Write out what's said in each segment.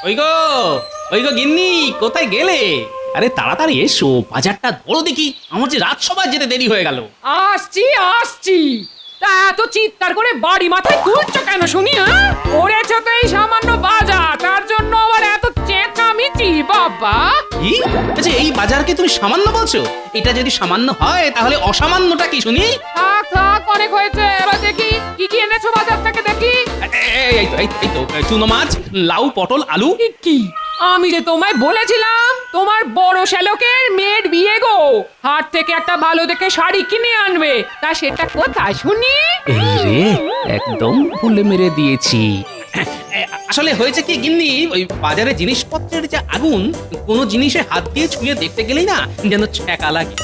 ওই গো ওই গো গিন্নি, কোথায় গেলে? আরে তাড়াতাড়ি এসো, বাজারটা ধরো দেখি, আমার যে রাজসভায় যেতে দেরি হয়ে গেল। আসছি আসছি। তা এত চিৎকার করে বাড়ি মাথায় তুলছো কেন শুনি? করেছো তো এই সামান্য বাজার, তার জন্য আবার এত চেঁচামেচি? বাবা, কি? আচ্ছা এই বাজারকে তুমি সামান্য বলছো? এটা যদি সামান্য হয় তাহলে অসামান্যটা কি শুনি? থাক থাক, অনেক হয়েছে। এবার দেখি কি কি এনেছো বাজার থেকে, দেখি। এই তো চুনো মাছ, লাউ, পটল, আলু। কি আমি যে তোমায় বলেছিলাম তোমার বড় শ্যালকের মেয়ের বিয়ে গো, হাট থেকে একটা ভালো দেখে শাড়ি কিনে আনবে, তা সেটা কোথায় শুনি? এই রে, একদম ভুলে মেরে দিয়েছি। আসলে হয়েছে কি গিন্নি, ওই বাজারে জিনিসপত্রের যে আগুন, কোনো জিনিসে হাত দিয়ে ছুঁয়ে দেখতে গেলেই না যেন ছ্যাঁকা লাগে।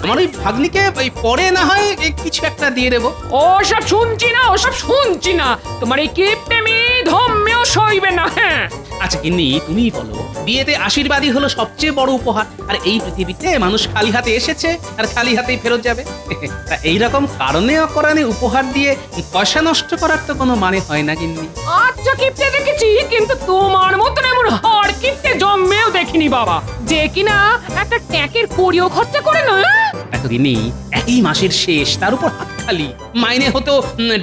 আমার ওই ভাগ্নিকে ওই পরে না হয় কিছু একটা দিয়ে দেবো। ওসব শুনছি না, ওসব শুনছি না। তোমার এই কিপটেমি ধম্মেও সইবে না। হ্যাঁ, আচ্ছা গিন্নি তুমিই বলো, বিয়েতে আশীর্বাদই হলো সবচেয়ে বড় উপহার, আর এই পৃথিবীতে মানুষ খালি হাতে এসেছে আর খালি হাতেই ফেরত যাবে। তা এইরকম কারণে অকারণে উপহার দিয়ে পয়সা নষ্ট করার তো কোনো মানে হয় না গিন্নি। আচ্ছা কিপটে দেখেছি, কিন্তু তোমার মতন এমন হাড় কিপটে জন্মেও দেখিনি বাবা, যে কিনা একটা ট্যাঁকের কড়িও খরচা করে না। এত গিন্নি, একই মাসের শেষ, তার উপর হাত খালি, মাইনে হতো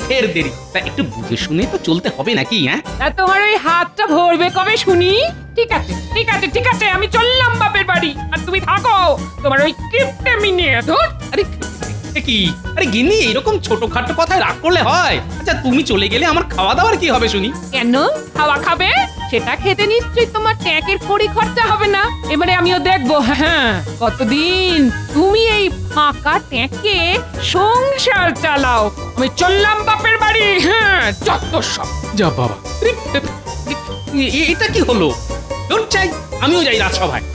ঢের দেরি। তা একটু বুঝে শুনে তো চলতে হবে নাকি? হ্যাঁ, তা তোমার ওই হাতটা ভরবে কবে শুনি? ঠিক আছে ঠিক আছে ঠিক আছে, আমি চললাম বাপের বাড়ি, আর তুমি থাকো তোমার ওই কিপটেমি নিয়ে। ধুর। আরে কি, আরে গিন্নি এরকম ছোটখাটো কথায় রাগ করলে হয়? আচ্ছা তুমি চলে গেলে আমার খাওয়া দাওয়ার কি হবে শুনি? কেন খাওয়া খাবে? সেটা খেতে নিশ্চয়ই তোমার ট্যাঁকের কড়ি খরচা হবে না। এবারে আমিও দেখবো হ্যাঁ কতদিন তুমি এই ফাঁকা ট্যাঁকে সংসার চালাও। আমি চললাম বাপের বাড়ি। হ্যাঁ, যত সব। যা বাবা, এটা কি হলো? দূর চাই, আমিও যাই রাজসভায়।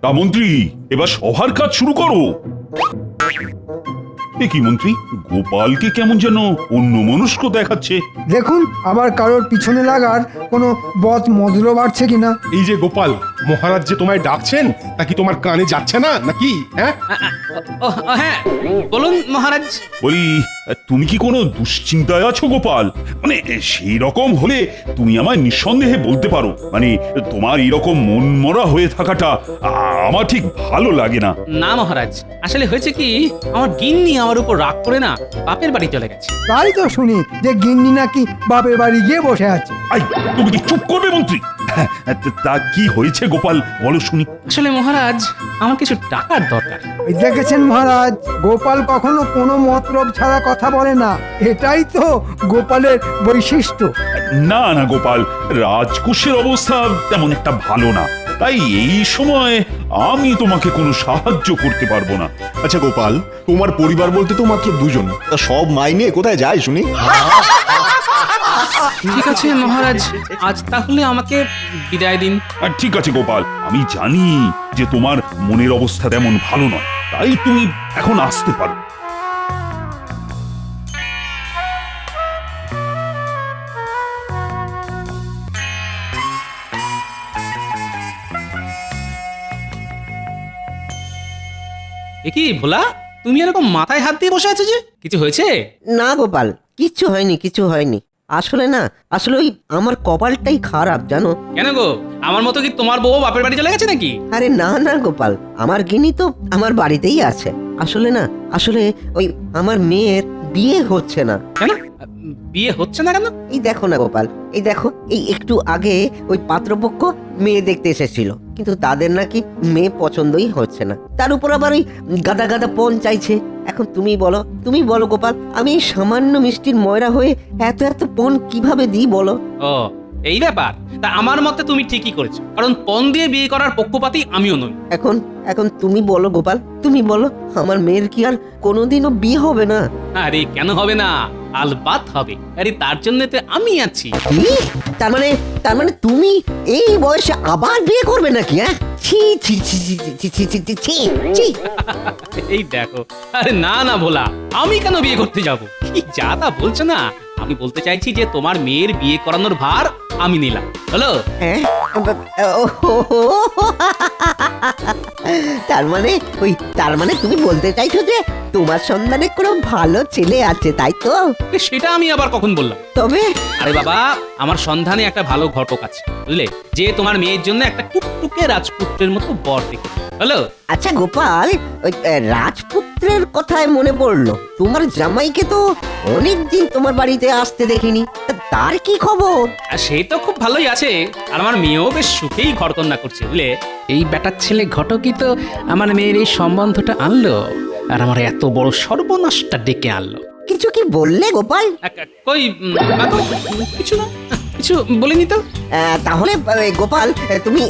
তা মন্ত্রী, এবার সভার কাজ শুরু করো। এ কি মন্ত্রী, গোপালকে কেমন যেন অন্যমনস্ক দেখাচ্ছে। দেখুন আবার কারোর পিছনে লাগার কোনো বদ মদলো বাড়ছে কিনা। এই যে গোপাল, মহারাজ যে তোমায় ডাকছেন তা কি তোমার কানে যাচ্ছে না নাকি? হ্যাঁ, হ্যাঁ বলুন মহারাজ। বলি, তুমি কি কোনো দুশ্চিন্তায় আছো গোপাল? মানে সেই রকম হলে তুমি আমায় নিঃসন্দেহে বলতে পারো। মানে তোমার এইরকম মনমরা হয়ে থাকাটা আমার ঠিক ভালো লাগে না। না মহারাজ, আসলে হয়েছে কি, আমার গিন্নি আমার উপর রাগ করে না বাপের বাড়ি চলে গেছে। তাই তো শুনি যে গিন্নি নাকি বাপের বাড়ি গিয়ে বসে আছে। আই, তুমি কি চুপ করবে মন্ত্রী? তা কি হয়েছে গোপাল, বলো শুনি। আসলে মহারাজ, আমার কিছু টাকার দরকার। ওই দেখেছেন মহারাজ, গোপাল কখনো কোনো মতলব ছাড়া কথা বলে না, এটাই তো গোপালের বৈশিষ্ট্য। না না গোপাল, রাজকোষের অবস্থা তেমন একটা ভালো না, তাই এই সময় আমি তোমাকে কোনো সাহায্য করতে পারবো না। আচ্ছা গোপাল, তোমার পরিবার বলতে তো মাত্র দুজন, তা সব মাইনে কোথায় যায় শুনি? ঠিক আছে মহারাজ, আজ তাহলে আমাকে বিদায় দিন। আর ঠিক আছে গোপাল, আমি জানি যে তোমার মনের অবস্থা তেমন ভালো নয়, তাই তুমি এখন আসতে পারো। এ কি ভোলা, তুমি এরকম মাথায় হাত দিয়ে বসে আছো যে, কিছু হয়েছে? না গোপাল, কিচ্ছু হয়নি, কিছু হয়নি। আসলে ওই আমার কপালটাই খারাপ জানো। কেন গো, আমার মতো কি তোমার বউ বাপের বাড়ি চলে গেছে নাকি? আরে না না গোপাল, আমার গিনি তো আমার বাড়িতেই আছে। আসলে ওই আমার মেয়ের বিয়ে হচ্ছে না। কেন বিয়ে হচ্ছে না কেন? এই দেখো না গোপাল, এই দেখো, এই একটু আগে ওই পাত্রপক্ষ মেয়ে দেখতে এসেছিল, কিন্তু তাদের নাকি মেয়ে পছন্দই হচ্ছে না। তার উপর আবার ওই গাদা গাদা পণ চাইছে। এখন তুমি বলো গোপাল, আমি এই সামান্য মিষ্টির ময়রা হয়ে এত এত পণ কিভাবে দিই বলো? ও এই ব্যাপার, তা আমার মতে তুমি ঠিকই করেছো, কারণ পণ দিয়ে বিয়ে করার পক্ষপাতী আমিও নই। এখন তুমি বলো গোপাল, তুমি বলো, আমার মেয়ের কি আর কোনোদিনও বিয়ে হবে না? আরে কেন হবে না, আলবাত হবে। আরে তার জন্য তো আমি আছি। কি? তার মানে তুমি এই বয়সে আবার বিয়ে করবে নাকি? হ্যাঁ, ছি ছি ছি ছি ছি ছি ছি ছি ছি ছি। এই দেখো, আরে না না ভোলা, আমি কেন বিয়ে করতে যাব? কি যা তা বলছো না। আমি বলতে চাইছি যে তোমার মেয়ের বিয়ে করানোর ভার আমি নিলাম, হলো? হ্যাঁ, তার মানে তুমি বলতে চাইছো যে তোমার সন্ধানে কোনো ভালো ছেলে আছে, তাই তো? সেটা আমি আবার কখন বললাম? তবে আরে বাবা, আমার সন্ধানে একটা ভালো ঘটক আছে, বুঝলে, যে তোমার মেয়ের জন্য একটা টুকটুকে রাজপুত্রের মতো বর দেখে। হ্যালো, আচ্ছা গোপাল, ওই রাজপুত্রের কথায় মনে পড়লো, তোমার জামাইকে তো অনেকদিন তোমার বাড়িতে আসতে দেখিনি, তা তার কি খবর? আর সে তো খুব ভালোই আছে, আর আমার মেয়েও বেশ সুখেই ঘরকন্যা করছে, বুঝলে। এই বেটার ছেলে ঘটকই তো আমার মেয়ের এই সম্বন্ধটা আনলো, আর আমার এত বড় সর্বনাশটা ডেকে আনলো। কিছু কি বললে গোপাল? কই বাবু, কিছু না, কিছু বলিনি তো। তাহলে গোপাল, তুমি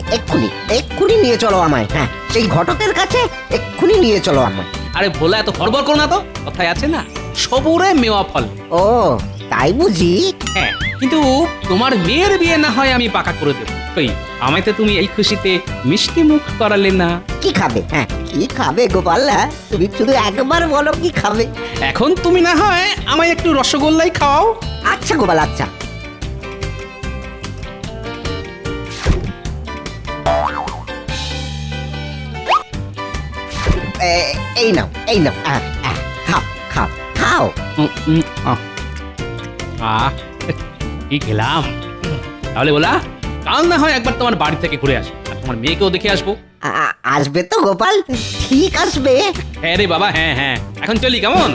এক্ষুনি নিয়ে চলো আমায়। হ্যাঁ, সেই ঘটকের কাছে এক্ষুনি নিয়ে চলো আমায়। আরে ভোলা, এত হড়বড় করো না তো, কথায় আছে না, সবুরে মেওয়া ফল। ও তাই বুঝি? হ্যাঁ, কিন্তু তোমার মেয়ের বিয়ে না হয় আমি পাকা করে দেবো। কই, আমায় তো তুমি এই খুশিতে মিষ্টি মুখ করালে না। কি খাবে? হ্যাঁ, কি খাবে গোপাল? তুমি শুধু একবার বলো কি খাবে। এখন তুমি না হয় আমায় একটু রসগোল্লাই খাওয়াও। আচ্ছা গোপাল, আচ্ছা। এই নাও, এই নাও, খাও খাও খাও। কি খেলাম। তাহলে বলা, কাল না হয় একবার তোমার বাড়ি থেকে ঘুরে আসবো, আর তোমার মেয়েকেও দেখে আসবো। আসবে তো গোপাল? ঠিক আসবে। হ্যাঁ রে বাবা, হ্যাঁ হ্যাঁ, এখন চলি, কেমন?